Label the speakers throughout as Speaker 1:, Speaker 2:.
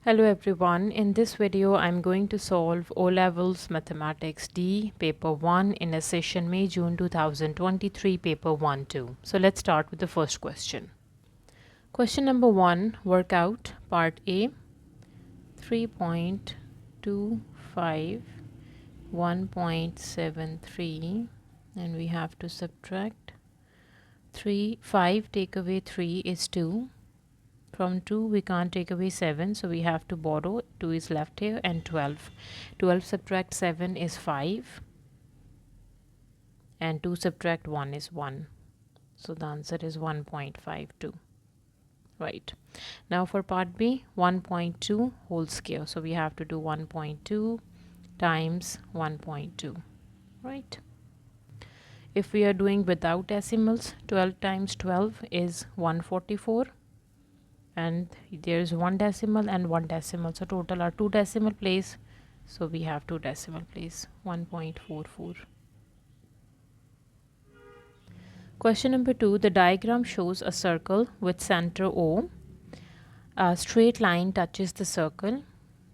Speaker 1: Hello everyone, in this video I'm going to solve O-Levels Mathematics D paper 1 in a session May-June 2023 paper 1-2. So let's start with the first question. Question number 1, workout part A, 3.25, 1.73, and we have to subtract 5 take away 3 is 2. From 2 we can't take away 7, so we have to borrow. 2 is left here, and 12. 12 subtract 7 is 5, and 2 subtract 1 is 1. So the answer is 1.52. Right. Now for part B, 1.2 whole square. So we have to do 1.2 times 1.2. Right. If we are doing without decimals, 12 times 12 is 144. And there's one decimal and one decimal, so total are 2 decimal place, so we have 2 decimal place, 1.44. Question number 2, the diagram shows a circle with center O. A straight line touches the circle,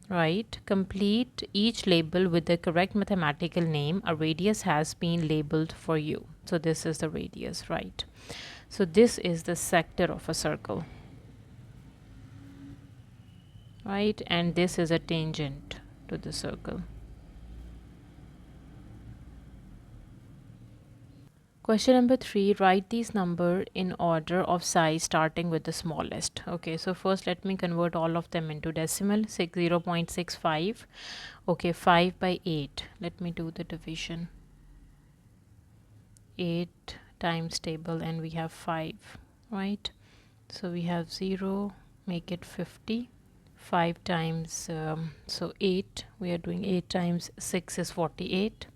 Speaker 1: right? Complete each label with the correct mathematical name. A radius has been labeled for you. So this is the radius, right? So this is the sector of a circle, right? And this is a tangent to the circle. Question number 3, write these numbers in order of size starting with the smallest. Okay, so first let me convert all of them into decimal. 0.65. Okay, 5 by 8. Let me do the division. 8 times table, and we have 5, right? So we have 0, make it 50. 5 times, so 8, we are doing 8 times 6 is 48.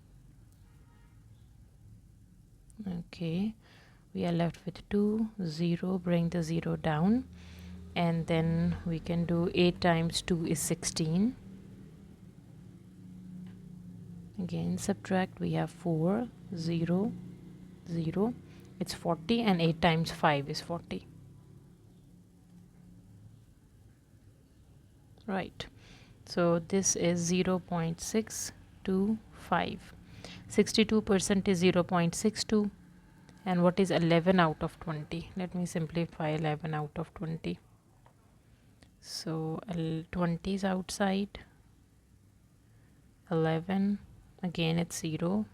Speaker 1: Okay, we are left with 2, 0, bring the 0 down, and then we can do 8 times 2 is 16. Again subtract, we have 4, 0, 0, it's 40, and 8 times 5 is 40. Right, so this is 0.625. 62% is 0.62. And what is 11 out of 20? Let me simplify 11 out of 20. So 20 is outside. 11, again it's 0.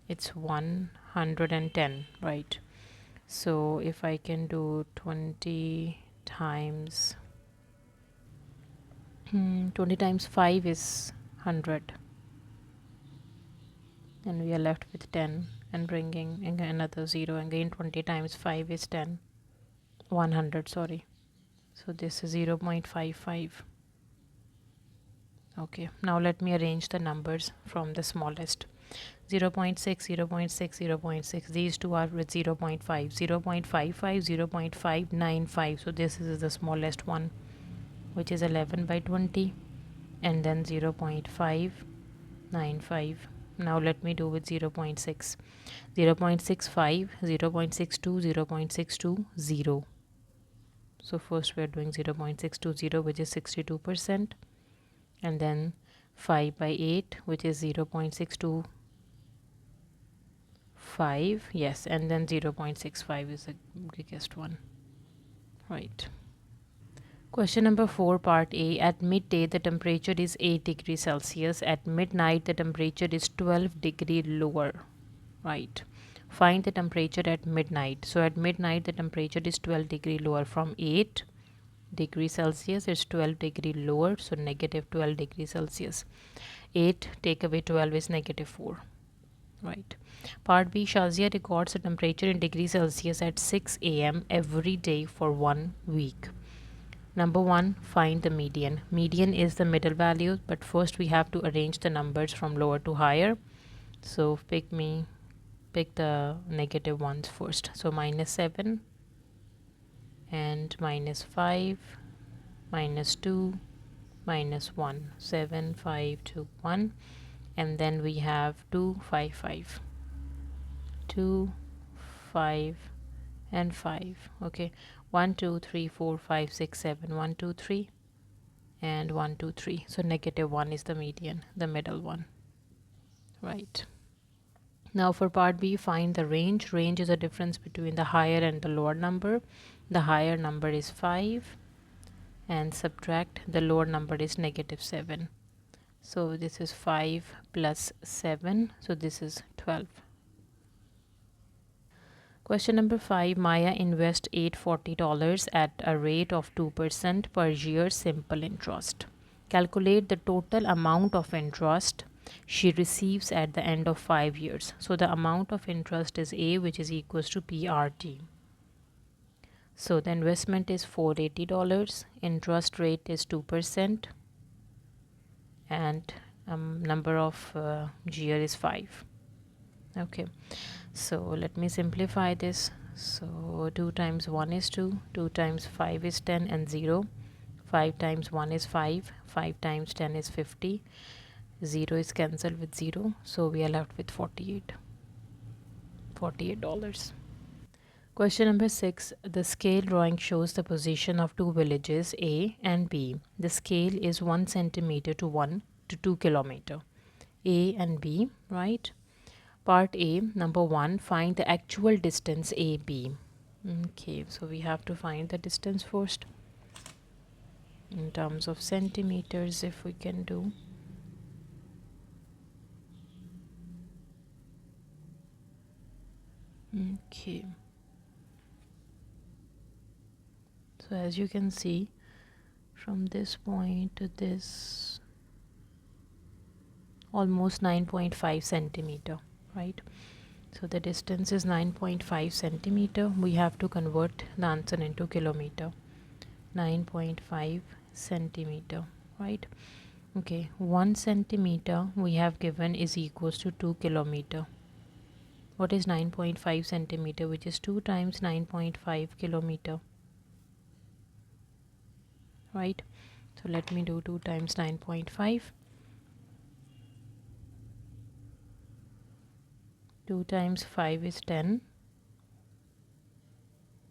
Speaker 1: It's 110, right? So if I can do 20 times 20 times 5 is 100, and we are left with 10, and bringing another 0, again 20 times 5 is 10, 100, sorry. So this is 0.55. Okay, now let me arrange the numbers from the smallest. 0.6, 0.6, 0.6, these two are with 0.5, 0.55, 0.595. So this is the smallest one, which is 11 by 20, and then 0.595. Now let me do with 0.6, 0.65, 0.62, 0.62, 0. So first we are doing 0.620, which is 62%, and then 5 by 8, which is 0.625, yes, and then 0.65 is the biggest one, right? Question number 4, part A. At midday, the temperature is 8 degrees Celsius. At midnight, the temperature is 12 degree lower, right? Find the temperature at midnight. So at midnight, the temperature is 12 degree lower. From 8 degrees Celsius, it's 12 degree lower, so negative 12 degrees Celsius. 8 take away 12 is negative 4, right? Part B, Shazia records the temperature in degrees Celsius at 6 a.m. every day for 1 week. Number 1, find the median. Median is the middle value, but first we have to arrange the numbers from lower to higher. So pick the negative ones first. So -7 and -5, -2, -1, 7, 5, 2, 1, and then we have 2, 5, 5, 2, 5, and 5. Okay, 1, 2, 3, 4, 5, 6, 7, 1, 2, 3, and 1 2 3. So -1 is the median, the middle one, right? Now for part B, find the range. Range is a difference between the higher and the lower number. The higher number is 5 and subtract the lower number is -7. So this is 5 plus 7, so this is 12. Question number 5, Maya invests $840 at a rate of 2% per year simple interest. Calculate the total amount of interest she receives at the end of 5 years. So the amount of interest is A, which is equals to PRT. So the investment is $480, interest rate is 2%, and number of year is 5. Okay, so let me simplify this. So 2 times 1 is 2, 2 times 5 is 10, and 0. 5 times 1 is 5, 5 times 10 is 50, 0 is cancelled with 0, so we are left with $48. Question number 6. The scale drawing shows the position of two villages A and B. The scale is 1 centimeter to 1 to 2 kilometer. A and B, right? Part A, number 1, find the actual distance AB. Okay, so we have to find the distance first in terms of centimeters, if we can do. Okay. So as you can see, from this point to this, almost 9.5 centimeter, right? So the distance is 9.5 centimeter. We have to convert the answer into kilometer. 9.5 centimeter, right? Okay, 1 centimeter we have given is equals to 2 kilometer. What is 9.5 centimeter, which is 2 times 9.5 kilometer, right? So let me do 2 times 9.5. 2 times 5 is 10.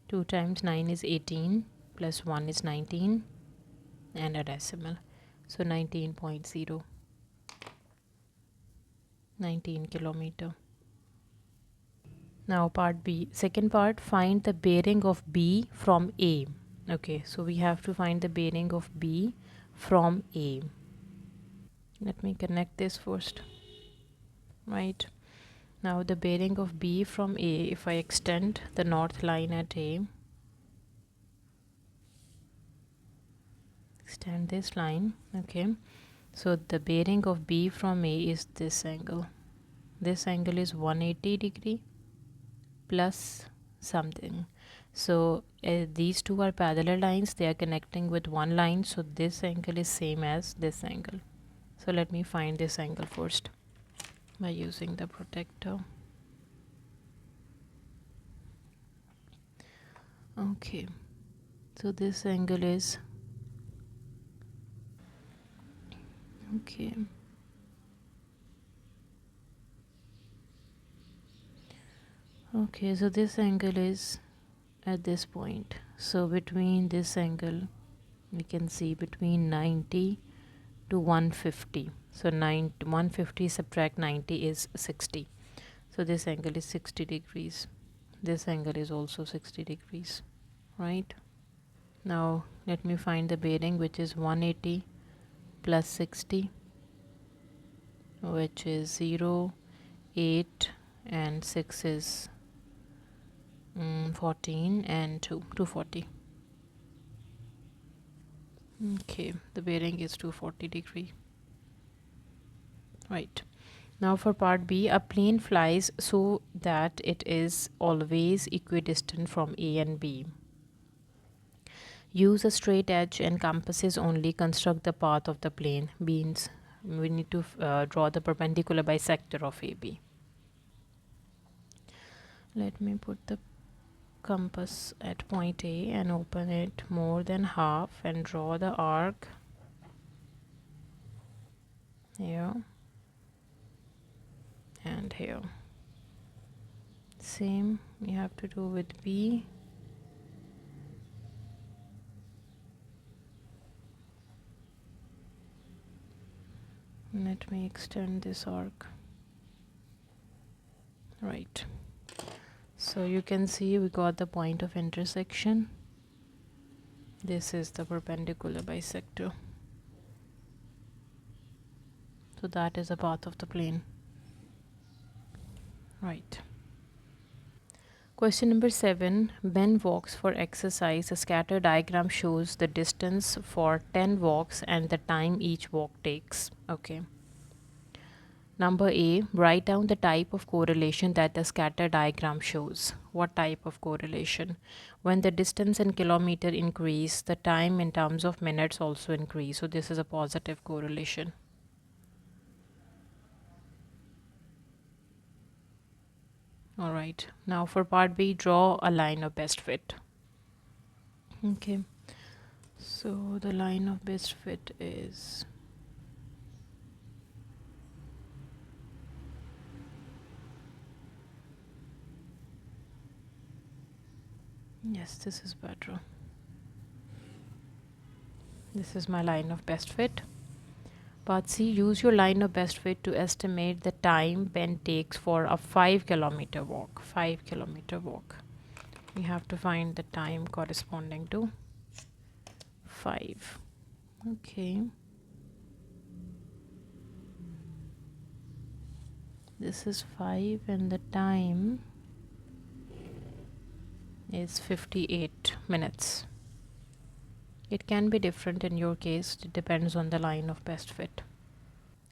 Speaker 1: 2 times 9 is 18, plus 1 is 19, and a decimal. So 19.0, 19 kilometer. Now part B, second part, find the bearing of B from A. Okay, so we have to find the bearing of B from A. Let me connect this first, right? Now the bearing of B from A, if I extend the north line at A, extend this line, okay, so the bearing of B from A is this angle. This angle is 180 degree plus something. So these two are parallel lines, they are connecting with one line, so this angle is same as this angle. So let me find this angle first by using the protector. Okay, so this angle is, okay, okay, so this angle is at this point. So between this angle, we can see between 90 to 150. So 150 subtract 90 is 60. So this angle is 60 degrees. This angle is also 60 degrees, right? Now let me find the bearing, which is 180 plus 60, which is 0, 8, and 6 is 14, and 240. Okay, the bearing is 240 degree, right? Now for part B, a plane flies so that it is always equidistant from A and B. Use a straight edge and compasses only. Construct the path of the plane. Means we need to draw the perpendicular bisector of AB. Let me put the compass at point A and open it more than half and draw the arc here and here. Same you have to do with B. Let me extend this arc. Right. So you can see we got the point of intersection. This is the perpendicular bisector. So that is the path of the plane. Right. Question number 7. Ben walks for exercise. A scatter diagram shows the distance for 10 walks and the time each walk takes. Okay. Number A, write down the type of correlation that the scatter diagram shows. What type of correlation? When the distance in kilometer increase, the time in terms of minutes also increase. So this is a positive correlation. All right. Now for part B, draw a line of best fit. Okay. So the line of best fit is yes, this is better. This is my line of best fit. Part C, use your line of best fit to estimate the time Ben takes for a 5-kilometer walk. 5-kilometer walk. We have to find the time corresponding to 5. Okay. This is 5 and the time is 58 minutes. It can be different in your case. It depends on the line of best fit.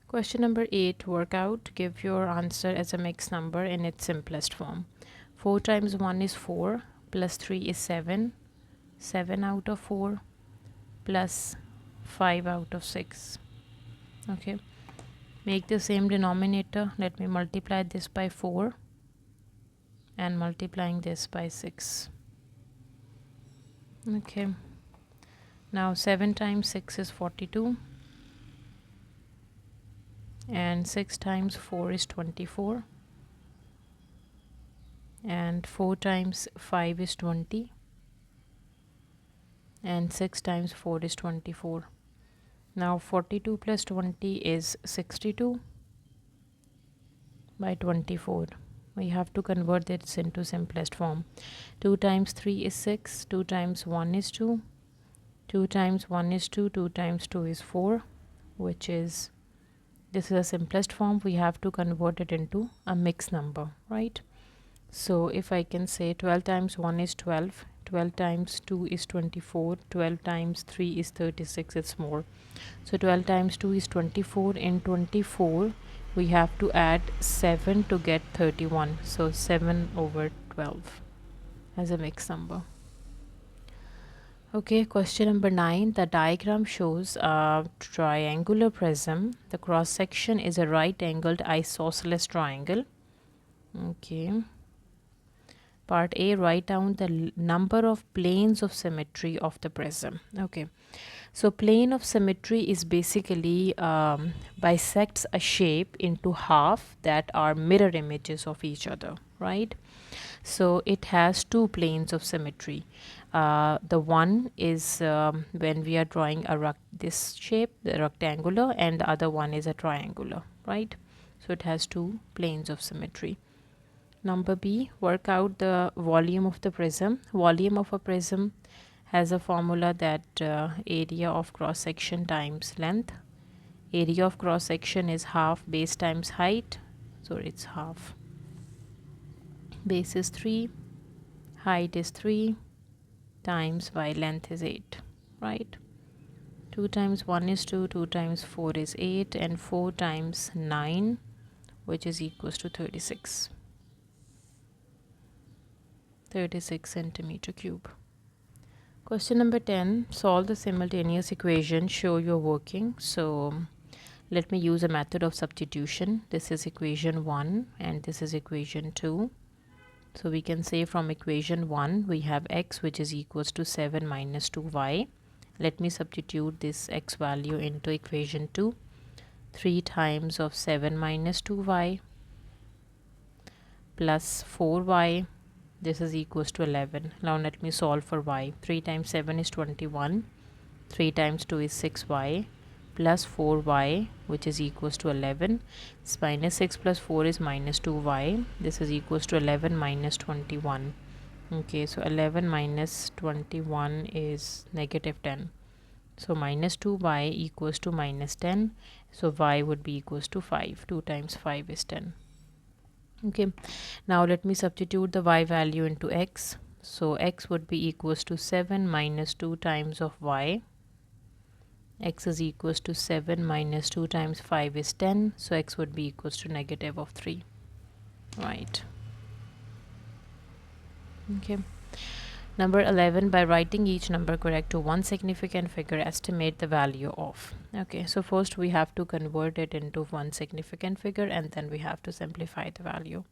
Speaker 1: Question number 8. Work out. Give your answer as a mixed number in its simplest form. 4 times 1 is 4, plus 3 is 7, 7 out of 4, plus 5 out of 6. Okay. Make the same denominator. Let me multiply this by 4 and multiplying this by 6. Okay. Now 7 times 6 is 42 and 6 times 4 is 24 and 4 times 5 is 20 and 6 times 4 is 24. Now 42 plus 20 is 62 by 24. We have to convert this into simplest form. 2 times 3 is 6, 2 times 1 is 2, 2 times 1 is 2, 2 times 2 is 4, which is, this is the simplest form. We have to convert it into a mixed number, right? So if I can say 12 times 1 is 12, 12 times 2 is 24, 12 times 3 is 36, it's more. So 12 times 2 is 24. In 24, we have to add 7 to get 31. So 7 over 12 as a mixed number. Okay, question number 9. The diagram shows a triangular prism. The cross section is a right angled isosceles triangle. Okay. Part A, write down the number of planes of symmetry of the prism. Okay. So plane of symmetry is basically bisects a shape into half that are mirror images of each other, right? So it has 2 planes of symmetry. The one is when we are drawing this shape, the rectangular, and the other one is a triangular, right? So it has 2 planes of symmetry. Number B, work out the volume of the prism. Volume of a prism has a formula that area of cross section times length. Area of cross section is half base times height. So it's half. Base is 3, height is 3, times by length is 8, right? 2 times 1 is 2, 2 times 4 is 8, and 4 times 9, which is equals to 36. 36 centimeter cube. Question number 10. Solve the simultaneous equation. Show your working. So let me use a method of substitution. This is equation 1 and this is equation 2. So we can say from equation 1 we have x, which is equals to 7 minus 2y. Let me substitute this x value into equation 2. 3 times of 7 minus 2y plus 4y. This is equals to 11. Now let me solve for y. 3 times 7 is 21. 3 times 2 is 6y plus 4y, which is equals to 11. It's minus 6 plus 4 is minus 2y. This is equals to 11 minus 21. Okay, so 11 minus 21 is negative 10. So minus 2y equals to minus 10. So y would be equals to 5. 2 times 5 is 10. Okay, now let me substitute the y value into x. So x would be equals to 7 minus 2 times of y. X is equals to 7 minus 2 times 5 is 10. So x would be equals to negative of 3. Right. Okay. Number 11, by writing each number correct to one significant figure, estimate the value of. Okay, so first we have to convert it into one significant figure and then we have to simplify the value.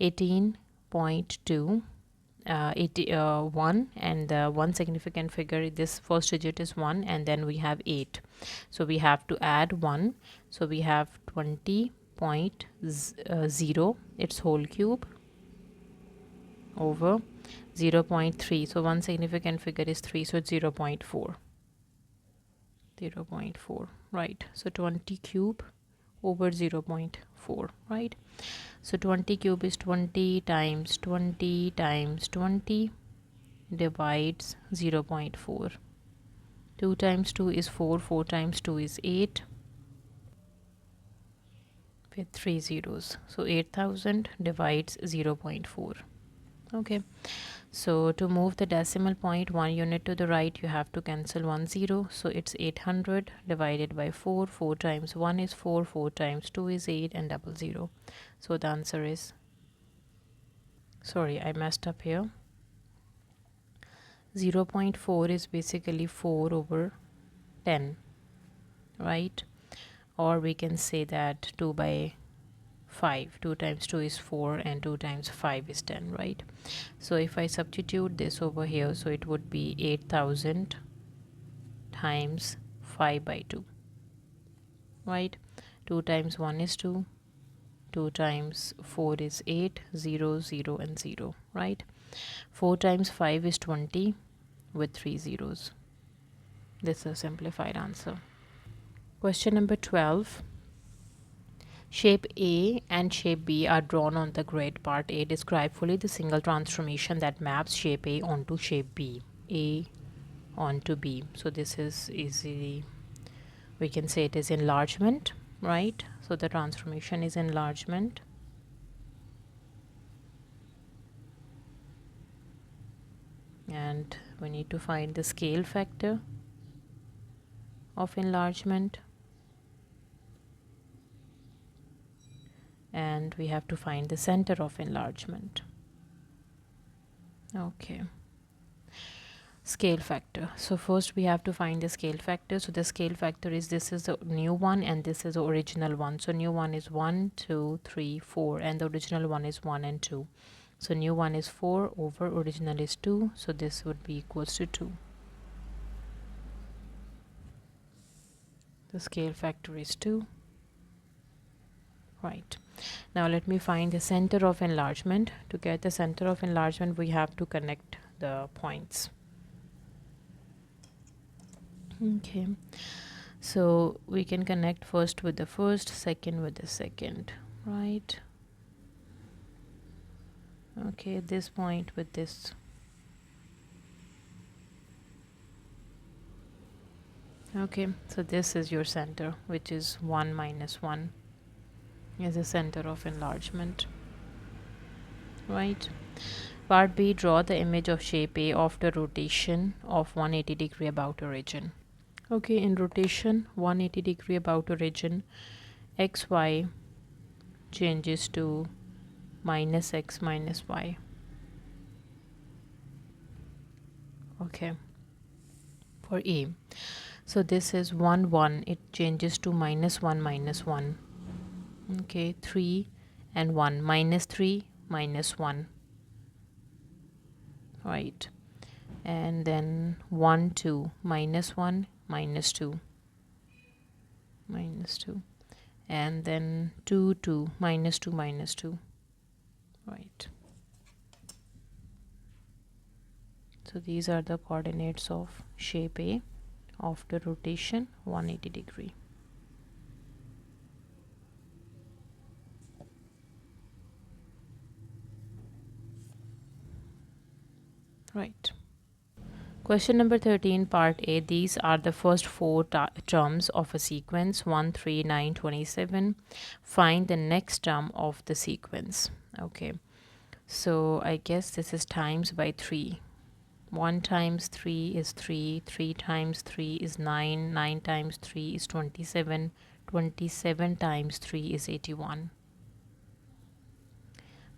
Speaker 1: 18.2, 1, and the one significant figure, this first digit is 1, and then we have 8. So we have to add 1. So we have 20.0, its whole cube, over 0.3. So one significant figure is 3, so it's 0.4. 0.4, right? So 20 cube over 0.4, right? So 20 cube is 20 times 20 times 20 divides 0.4. 2 times 2 is 4, 4 times 2 is 8 with 3 zeros. So 8000 divides 0.4. Okay, so to move the decimal point 1 unit to the right, you have to cancel 1 0. So it's 800 divided by 4. 4 times 1 is 4, 4 times 2 is 8, and double 0. So the answer is, sorry, I messed up here. 0.4 is basically 4 over 10, right? Or we can say that 2 by 5. 2 times 2 is 4 and 2 times 5 is 10, right? So if I substitute this over here, so it would be 8000 times 5 by 2, right? 2 times 1 is 2, 2 times 4 is 8, 0, 0 and 0, right? 4 times 5 is 20 with 3 zeros. This is a simplified answer. Question number 12. Shape A and shape B are drawn on the grid. Part A, describe fully the single transformation that maps shape A onto shape B. A onto B. So this is easily, we can say it is enlargement, right? So the transformation is enlargement. And we need to find the scale factor of enlargement. And we have to find the center of enlargement. Okay, scale factor. So first we have to find the scale factor. So the scale factor is, this is the new one and this is the original one. So new one is 1, 2, 3, 4, and the original one is 1 and 2. So new one is 4 over original is 2. So this would be equals to 2. The scale factor is 2. Right. Now let me find the center of enlargement. To get the center of enlargement, we have to connect the points. Okay. So we can connect first with the first, second with the second, right? Okay, this point with this. Okay, so this is your center, which is 1 minus 1. Is the center of enlargement, right? Part B, draw the image of shape A after rotation of 180 degree about origin. Okay, in rotation 180 degree about origin, xy changes to minus x minus y. Okay, for A, so this is 1 1, it changes to minus 1 minus 1. Okay, 3 and 1, minus 3 minus 1, right? And then 1 2, minus 1 minus 2, minus 2, and then 2 2, minus 2 minus 2, right? So these are the coordinates of shape A after rotation 180 degree. Right. Question number 13, part A. These are the first four terms of a sequence 1, 3, 9, 27. Find the next term of the sequence. Okay. So I guess this is times by 3. 1 times 3 is 3. 3 times 3 is 9. 9 times 3 is 27. 27 times 3 is 81.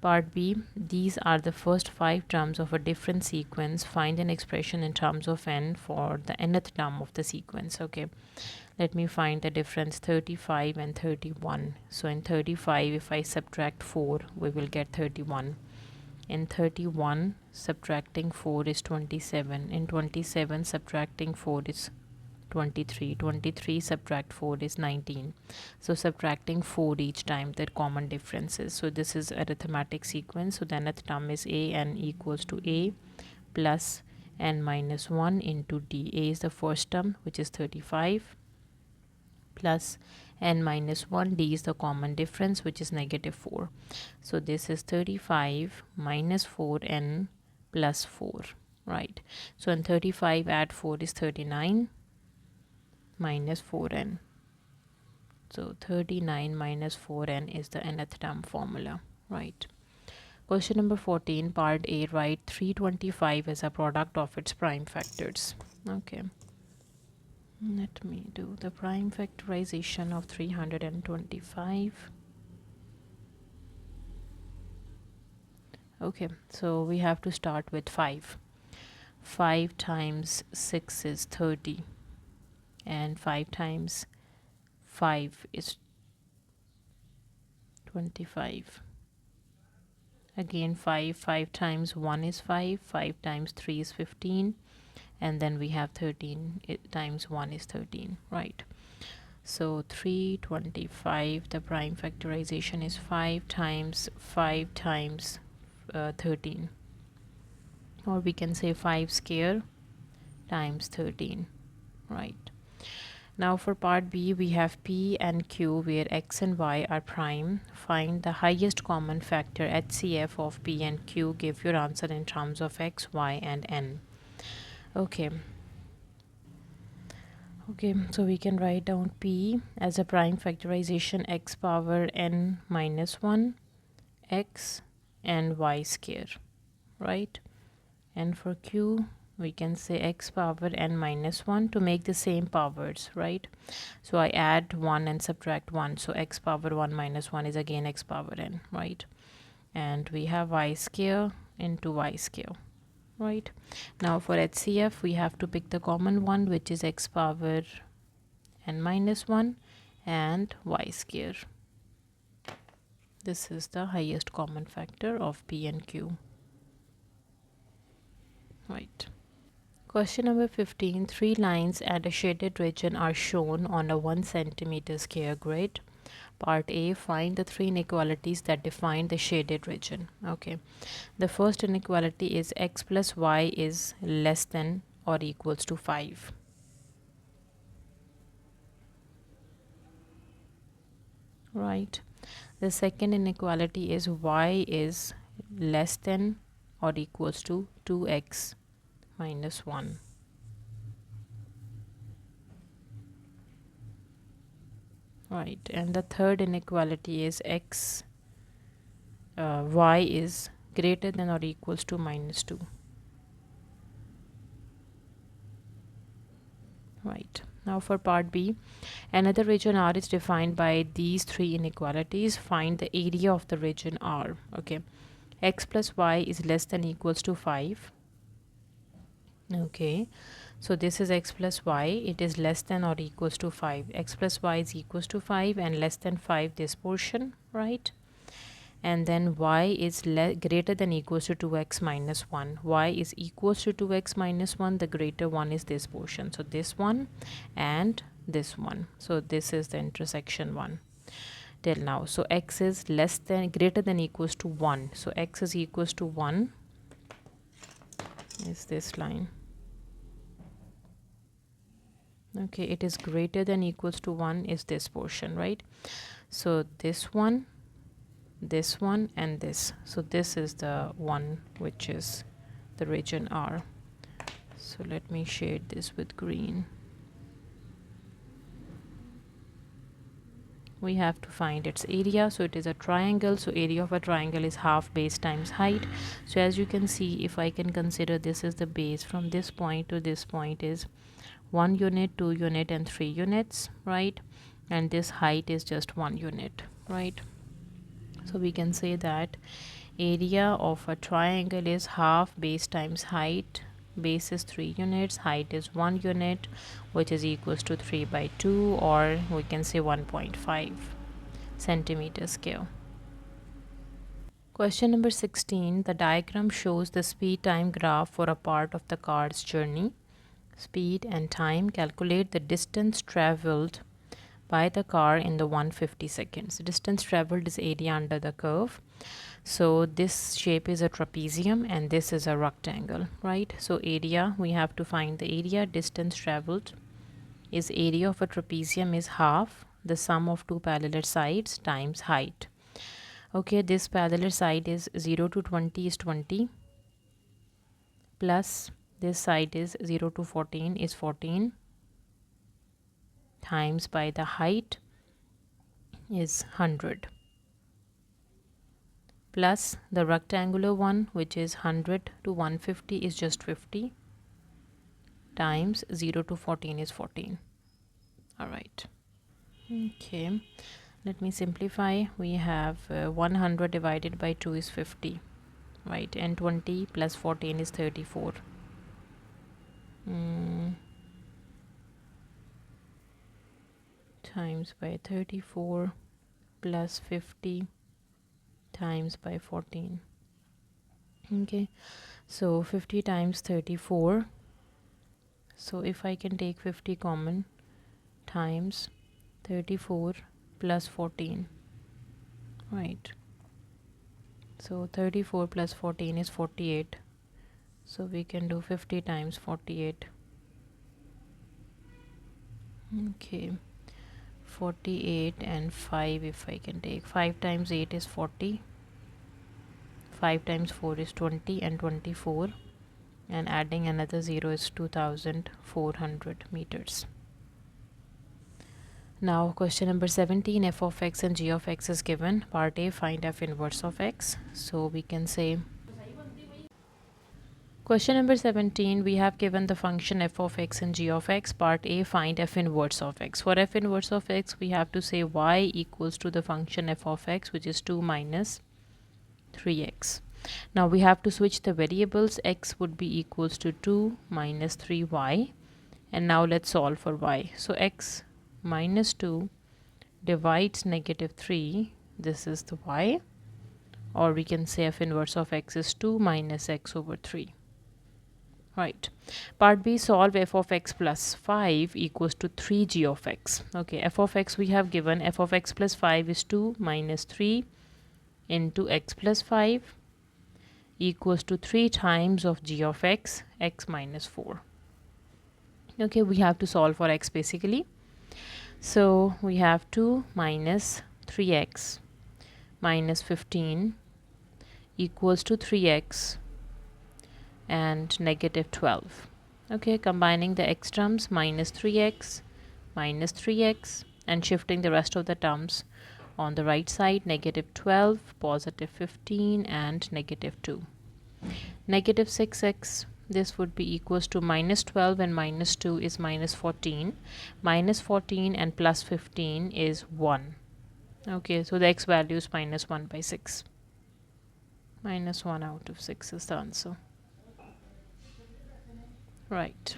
Speaker 1: Part B. These are the first 5 terms of a different sequence. Find an expression in terms of n for the nth term of the sequence. Okay. Let me find the difference 35 and 31. So in 35, if I subtract 4, we will get 31. In 31, subtracting 4 is 27. In 27, subtracting 4 is 23. 23 subtract 4 is 19. So subtracting 4 each time, the common differences. So this is arithmetic sequence. So the nth term is a n equals to a plus n minus 1 into d. A is the first term, which is 35, plus n minus 1. D is the common difference, which is negative 4. So this is 35 minus 4n plus 4. Right. So in 35 add 4 is 39 minus 4n. So 39 minus 4n is the nth term formula. Right. Question number 14, part A. Write 325 as a product of its prime factors. Okay. Let me do the prime factorization of 325. Okay, so we have to start with 5. 5 times 6 is 30. And 5 times 5 is 25. Again 5 times 1 is 5. 5 times 3 is 15. And then we have 13 times 1 is 13. Right. So 325, the prime factorization is 5 times 13. Or we can say 5 square times 13. Right. Now for part B, we have P and Q where X and Y are prime. Find the highest common factor HCF of P and Q. Give your answer in terms of X, Y and N. Okay. Okay, so we can write down P as a prime factorization x power n minus 1 x and y square, right? And for Q, we can say x power n minus 1 to make the same powers, right? So I add 1 and subtract 1. So x power 1 minus 1 is again x power n, right? And we have y square into y square. Right. Now for HCF, we have to pick the common one, which is x power n minus 1 and y square. This is the highest common factor of P and Q. Right. Question number 15. 3 lines and a shaded region are shown on a 1 centimeter square grid. Part A, find the 3 inequalities that define the shaded region. Okay. The first inequality is x plus y is less than or equals to 5. Right. The second inequality is y is less than or equals to 2x minus 1. Right. And the third inequality is y is greater than or equals to minus 2. Right. Now for part B, another region R is defined by these 3 inequalities. Find the area of the region R. Okay. X plus y is less than equals to 5. Okay. So this is x plus y. It is less than or equals to 5. X plus y is equals to 5 and less than 5 this portion, right? And then y is greater than equals to 2x minus 1. Y is equals to 2x minus 1. The greater one is this portion. So this one and this one. So this is the intersection one till now. So x is greater than equals to 1. So x is equals to 1 is this line. Okay, it is greater than equals to 1 is this portion, right? So this one, and this. So this is the one which is the region R. So let me shade this with green. We have to find its area. So it is a triangle, so area of a triangle is half base times height. So as you can see, if I can consider this is the base, from this point to this point is 1 unit, 2 unit and 3 units, right? And this height is just 1 unit, right? So we can say that area of a triangle is half base times height. Base is 3 units, height is 1 unit, which is equals to 3 by 2, or we can say 1.5 centimeter square. Question number 16. The diagram shows the speed time graph for a part of the car's journey. Speed and time. Calculate the distance traveled by the car in the 150 seconds. Distance traveled is area under the curve. So this shape is a trapezium and this is a rectangle, right? So area, we have to find the area. Distance traveled is area of a trapezium is half the sum of two parallel sides times height. Okay, this parallel side is 0 to 20 is 20, plus this side is 0 to 14 is 14, times by the height is 100, plus the rectangular one, which is 100 to 150 is just 50, times 0 to 14 is 14. All right. Okay, let me simplify. We have 100 divided by 2 is 50, right? And 20 plus 14 is 34. Times by 34 plus 50 times by 14. Okay, so 50 times 34. So if I can take 50 common, times 34 plus 14, right? So 34 plus 14 is 48. So we can do 50 times 48. Okay, 48 and 5, if I can take 5 times 8 is 40, 5 times 4 is 20 and 24, and adding another 0 is 2400 meters. Now question number 17, f of x and g of x is given. Part A, find f inverse of x. So we can say, question number 17, we have given the function f of x and g of x. Part A, find f inverse of x. For f inverse of x, we have to say y equals to the function f of x, which is 2 minus 3x. Now we have to switch the variables. X would be equals to 2 minus 3y. And now let's solve for y. So x minus 2 divides negative 3. This is the y. Or we can say f inverse of x is 2 minus x over 3. Right. Part B, solve f of x plus 5 equals to 3g of x. Okay, f of x we have given. F of x plus 5 is 2 minus 3 into x plus 5 equals to 3 times of g of x, x minus 4. Okay, we have to solve for x basically. So we have 2 minus 3x minus 15 equals to 3x and negative 12. Okay, combining the x terms, minus 3x and shifting the rest of the terms on the right side, negative 12, positive 15 and negative 2. Negative 6x, this would be equals to minus 12 and minus 2 is minus 14. Minus 14 and plus 15 is 1. Okay, so the x value is minus 1 by 6. Minus 1 out of 6 is the answer. Right.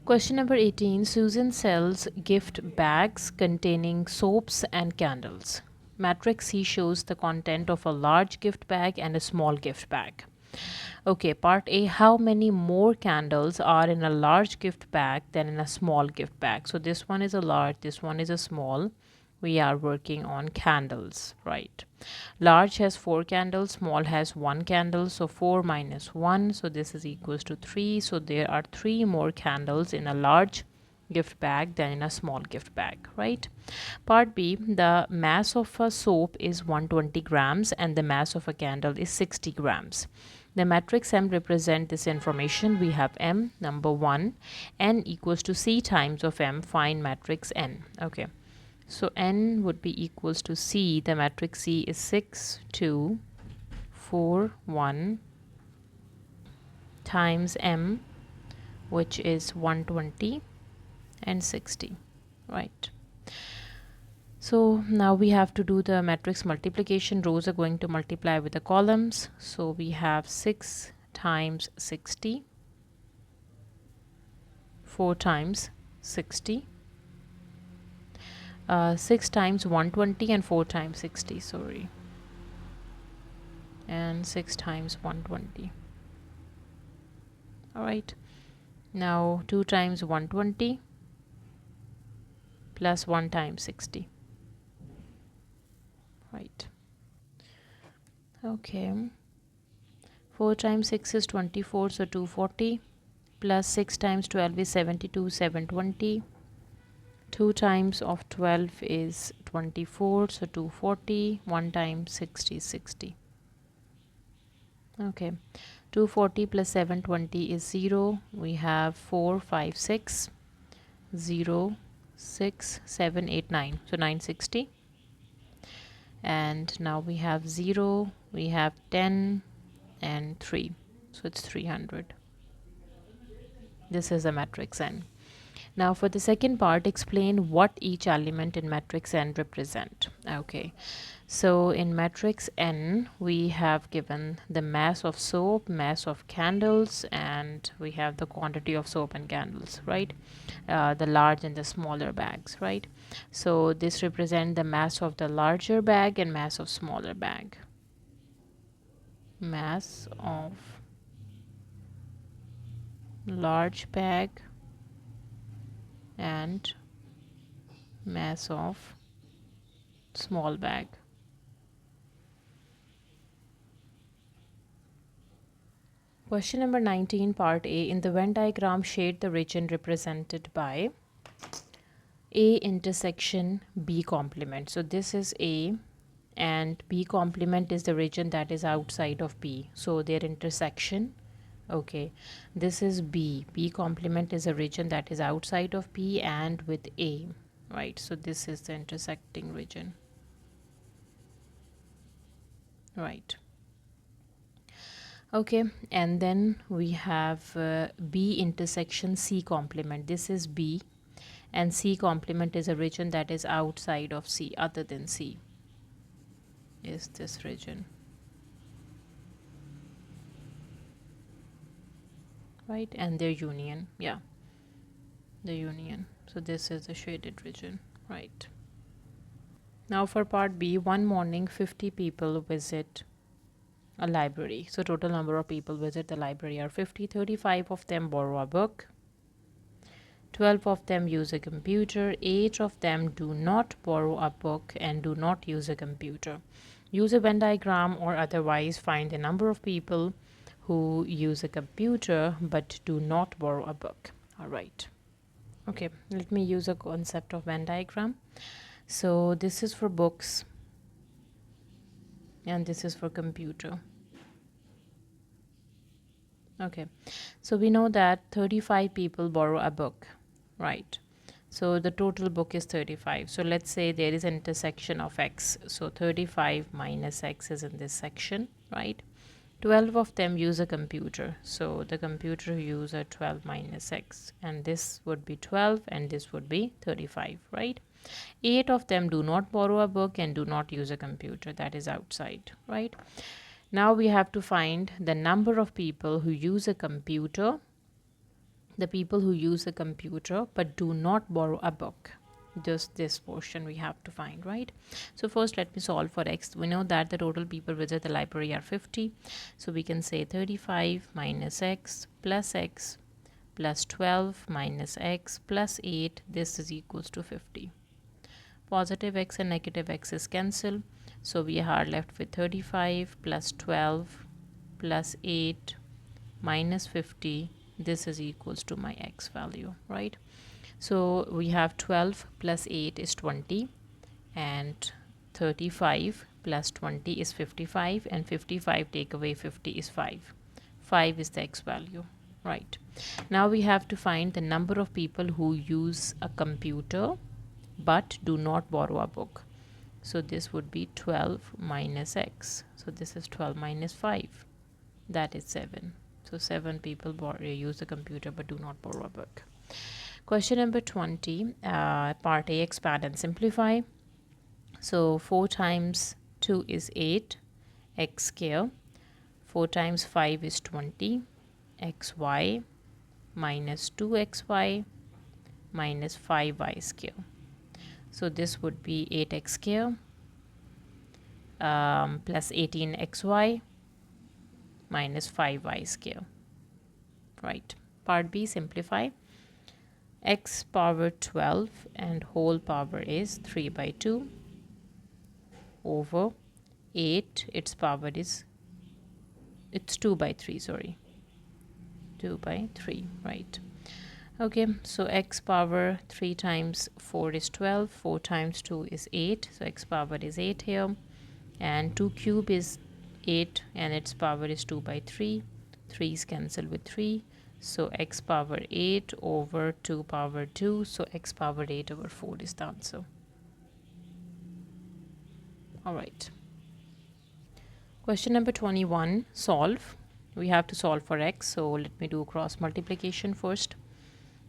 Speaker 1: Question number 18. Susan sells gift bags containing soaps and candles. Matrix C shows the content of a large gift bag and a small gift bag. Okay, part A, how many more candles are in a large gift bag than in a small gift bag? So this one is a large, this one is a small. We are working on candles, right? Large has 4 candles, small has 1 candle, so 4 minus 1, so this is equals to 3. So there are 3 more candles in a large gift bag than in a small gift bag, right? Part B, the mass of a soap is 120 grams and the mass of a candle is 60 grams. The matrix M represent this information. We have M, number 1, N equals to C times of M, find matrix N. Okay, so N would be equals to C. The matrix C is 6, 2, 4, 1 times M, which is 120 and 60, right? So now we have to do the matrix multiplication. Rows are going to multiply with the columns. So we have 6 times 60, 4 times 60, 6 times 120 and 4 times 60, sorry, and 6 times 120. All right, now 2 times 120 plus 1 times 60, right? Okay, 4 times 6 is 24, so 240, plus 6 times 12 is 72, 720. 2 times of 12 is 24, so 240. 1 times 60 is 60. Okay, 240 plus 720 is 0. We have 4, 5, 6, 0, 6, 7, 8, 9. So 960. And now we have 0, we have 10 and 3. So it's 300. This is the matrix N. Now for the second part, explain what each element in matrix N represent. Okay, so in matrix N, we have given the mass of soap, mass of candles, and we have the quantity of soap and candles, right? The large and the smaller bags, right? So this represent the mass of the larger bag and mass of smaller bag. Mass of large bag and mass of small bag. Question number 19, part A. In the Venn diagram, shade the region represented by A intersection B complement. So this is A and B complement is the region that is outside of B. So their intersection. Okay, this is B. B complement is a region that is outside of B and with A, right? So this is the intersecting region, right? Okay, and then we have B intersection C complement. This is B and C complement is a region that is outside of C, other than C is this region, right? And their union, yeah, the union. So this is the shaded region, right? Now for part B, one morning 50 people visit a library. So total number of people visit the library are 50. 35 of them borrow a book, 12 of them use a computer, 8 of them do not borrow a book and do not use a computer. Use a Venn diagram or otherwise find the number of people who use a computer but do not borrow a book. All right. Okay, let me use a concept of Venn diagram. So this is for books and this is for computer. Okay, so we know that 35 people borrow a book, right? So the total book is 35. So let's say there is an intersection of x. So 35 minus x is in this section, right? 12 of them use a computer. So the computer use a 12 minus x. And this would be 12 and this would be 35, right? 8 of them do not borrow a book and do not use a computer. That is outside, right? Now we have to find the number of people who use a computer, the people who use a computer but do not borrow a book. Just this portion we have to find, right? So first let me solve for x. We know that the total people visit the library are 50. So we can say 35 minus x plus 12 minus x plus 8. This is equals to 50. Positive x and negative x is cancelled. So we are left with 35 plus 12 plus 8 minus 50. This is equals to my x value, right? So we have 12 plus 8 is 20, and 35 plus 20 is 55, and 55 take away 50 is 5. 5 is the x value, right? Now we have to find the number of people who use a computer but do not borrow a book. So this would be 12 minus x. So this is 12 minus 5. That is 7. So 7 people use the computer but do not borrow a book. Question number 20, part A, expand and simplify. So 4 times 2 is 8, x square. 4 times 5 is 20, xy minus 2xy minus 5y square. So this would be 8x square plus 18xy minus 5y square, right? Part B, simplify. X power 12 and whole power is 3 by 2 over 8, its power is, it's 2 by 3, sorry, 2 by 3, right? Okay, so x power 3 times 4 is 12, 4 times 2 is 8, so x power is 8 here, and 2 cube is 8 and its power is 2 by 3. 3 is cancelled with 3, so x power 8 over 2 power 2, so x power 8 over 4 is the answer. All right. Question number 21, solve. We have to solve for x, so let me do cross multiplication first.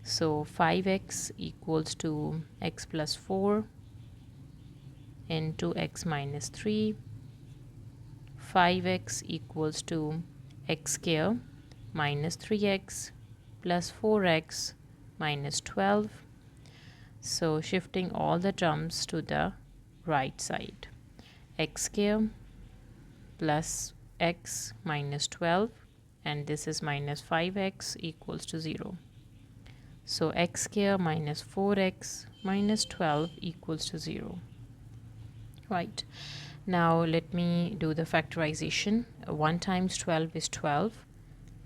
Speaker 1: So 5x equals to x plus 4 into x minus 3. 5x equals to x square minus 3x plus 4x minus 12. So shifting all the terms to the right side. X square plus x minus 12, and this is minus 5x equals to 0. So x square minus 4x minus 12 equals to 0. Right. Now let me do the factorization. 1 times 12 is 12.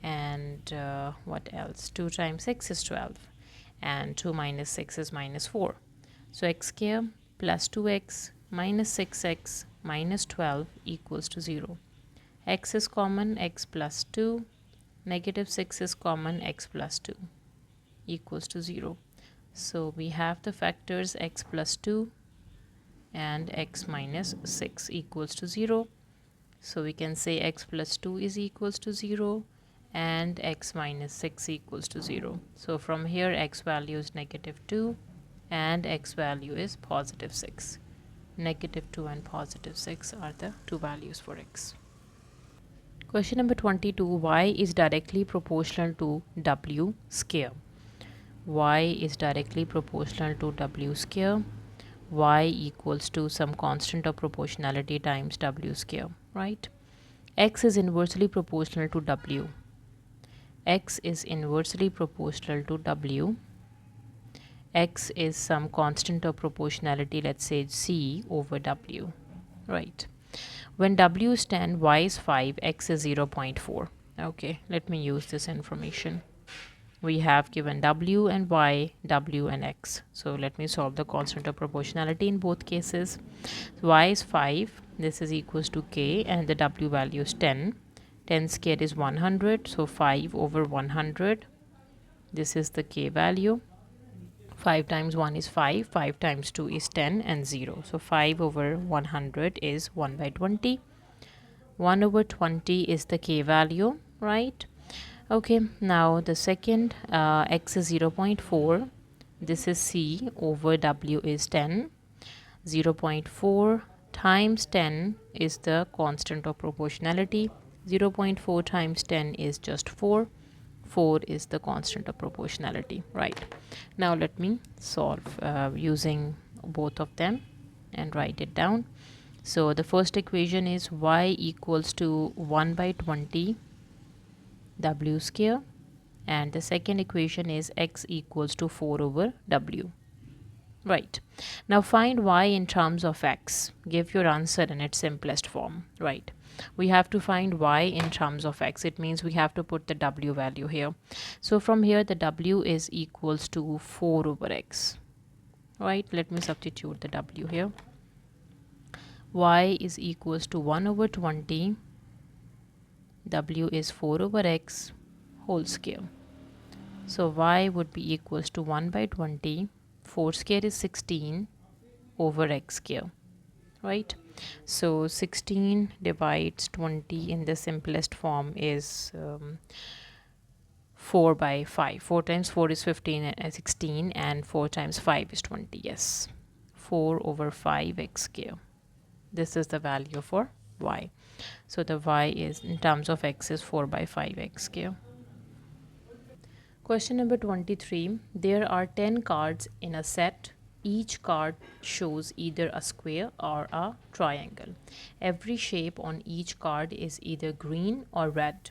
Speaker 1: And what else? 2 times 6 is 12. And 2 minus 6 is minus 4. So x square plus 2x minus 6x minus 12 equals to 0. X is common, x plus 2. Negative 6 is common, x plus 2 equals to 0. So we have the factors x plus 2 and x minus 6 equals to 0. So we can say x plus 2 is equals to 0 and x minus 6 equals to 0. So from here x value is negative 2 and x value is positive 6. Negative 2 and positive 6 are the two values for x. Question number 22, y is directly proportional to w square. Y is directly proportional to w square. Y equals to some constant of proportionality times w square, right? X is inversely proportional to w. X is inversely proportional to w. X is some constant of proportionality, let's say c over w, right? When w is 10, y is 5, x is 0.4. Okay, let me use this information. We have given w and y, w and x. So let me solve the constant of proportionality in both cases. Y is 5, this is equals to k, and the w value is 10. 10 squared is 100, so 5 over 100. This is the k value. 5 times 1 is 5, 5 times 2 is 10, and 0. So 5 over 100 is 1 by 20. 1 over 20 is the k value, right? Okay, now the second, x is 0.4. This is c over w is 10. 0.4 times 10 is the constant of proportionality. 0.4 times 10 is just 4. 4 is the constant of proportionality, right? Now let me solve using both of them and write it down. So the first equation is y equals to 1 by 20 w square, and the second equation is x equals to 4 over w. Right. Now find y in terms of x. Give your answer in its simplest form, right? We have to find y in terms of x. It means we have to put the w value here. So from here the w is equals to 4 over x. Right, let me substitute the w here. Y is equals to 1 over 20. W is 4 over x whole square. So y would be equals to 1 by 20. 4 square is 16 over x square. Right? So 16 divides 20 in the simplest form is 4 by 5. 4 times 4 is 15 and 16, and 4 times 5 is 20. Yes, 4 over 5 x square. This is the value for y. So the y is in terms of x is 4 by 5 x square. Question number 23. There are 10 cards in a set. Each card shows either a square or a triangle. Every shape on each card is either green or red.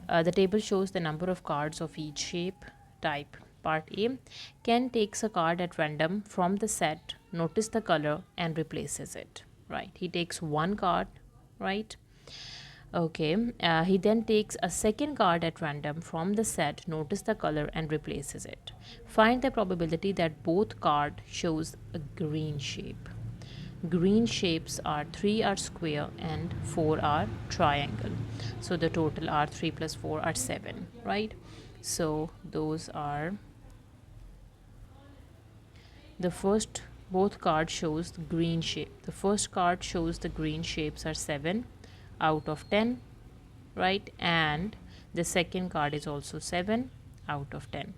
Speaker 1: The table shows the number of cards of each shape type. Part A. Ken takes a card at random from the set, notice the color, and replaces it. Right. He takes one card, right? Okay, he then takes a second card at random from the set, notice the color, and replaces it. Find the probability that both card shows a green shape. Green shapes are 3 are square and 4 are triangle. So the total are 3 plus 4 are 7, right? So those are the first, both cards shows the green shape. The first card shows the green shapes are 7 out of 10, right? And the second card is also 7 out of 10.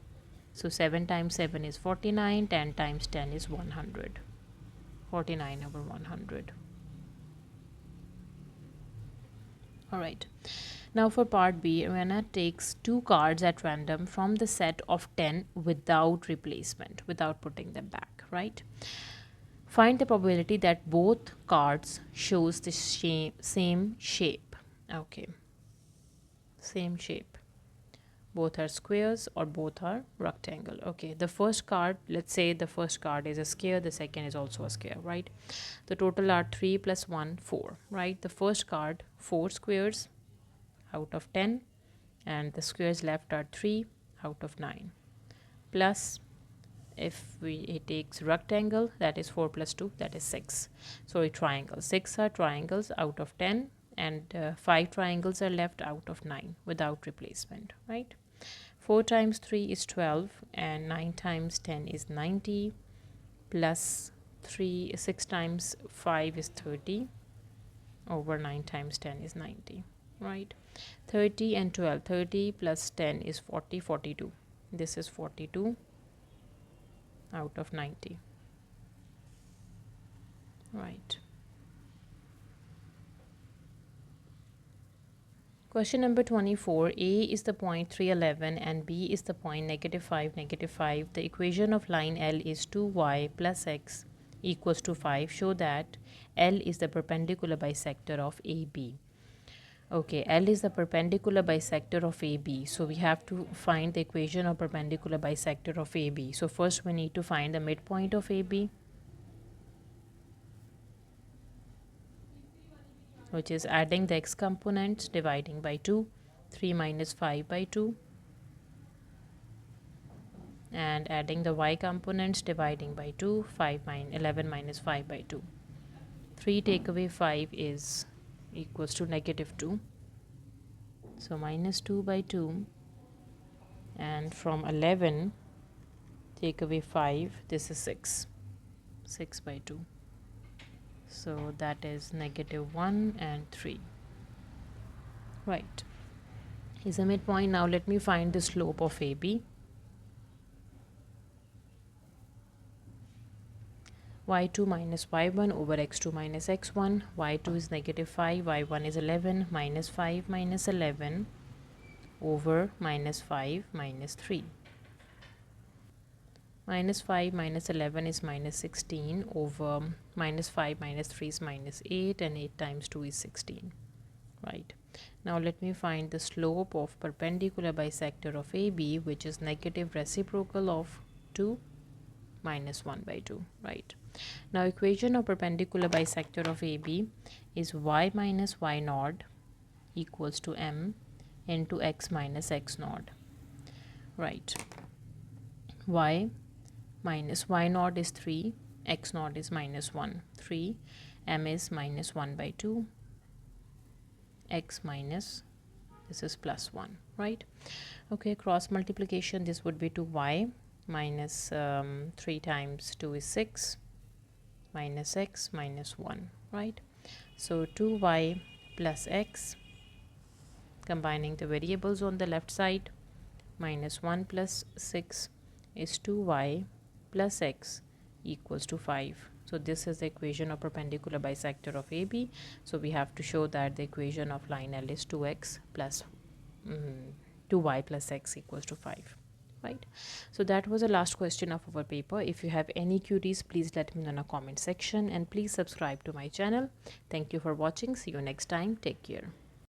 Speaker 1: So 7 times 7 is 49, 10 times 10 is 100. 49 over 100. All right. Now for part B, Rihanna takes 2 cards at random from the set of 10 without replacement, without putting them back, right? Find the probability that both cards shows the same shape. Okay. Same shape. Both are squares or both are rectangle. Okay, the first card, let's say the first card is a square, the second is also a square, right? The total are 3 plus 1, 4, right? The first card, 4 squares out of 10, and the squares left are 3 out of 9. Plus, if it takes rectangle, that is 4 plus 2, that is 6. So a triangle, 6 are triangles out of 10, and 5 triangles are left out of 9 without replacement, right? 4 times 3 is 12, and 9 times 10 is 90, plus 6 times 5 is 30, over 9 times 10 is 90, right? 30 and 12, 30 plus 10 is 40, 42. This is 42 out of 90, right? Question number 24. A is the point 311 and B is the point -5, -5. The equation of line L is 2y plus x equals to 5. Show that L is the perpendicular bisector of AB. Okay, L is the perpendicular bisector of AB. So we have to find the equation of perpendicular bisector of AB. So first we need to find the midpoint of AB, which is adding the x components, dividing by 2, 3 minus 5 by 2, and adding the y components, dividing by 2, 11 minus 5 by 2. 3 take away 5 is equals to -2. So minus 2 by 2, and from 11 take away 5, this is 6. 6 by 2. So that is -1 and 3. Right. Is a midpoint. Now let me find the slope of AB. y2 minus y1 over x2 minus x1. y2 is -5, y1 is 11, minus 5 minus 11 over minus 5 minus 3. Minus 5 minus 11 is minus 16 over minus 5 minus 3 is minus 8, and 8 times 2 is 16. Right. Now let me find the slope of perpendicular bisector of AB, which is negative reciprocal of 2. minus 1 by 2, right? Now equation of perpendicular bisector of AB is y minus y naught equals to m into x minus x naught, right? Y minus y naught is 3, x naught is minus 1, 3, m is minus 1 by 2, x minus, this is plus 1, right? Okay, cross multiplication, this would be 2y minus 3 times 2 is 6, minus x minus 1, right? So 2y plus x, combining the variables on the left side, minus 1 plus 6 is 2y plus x equals to 5. So this is the equation of perpendicular bisector of AB. So we have to show that the equation of line L is 2x plus 2y plus x equals to 5, right? So that was the last question of our paper. If you have any queries, please let me know in the comment section, and please subscribe to my channel. Thank you for watching. See you next time. Take care.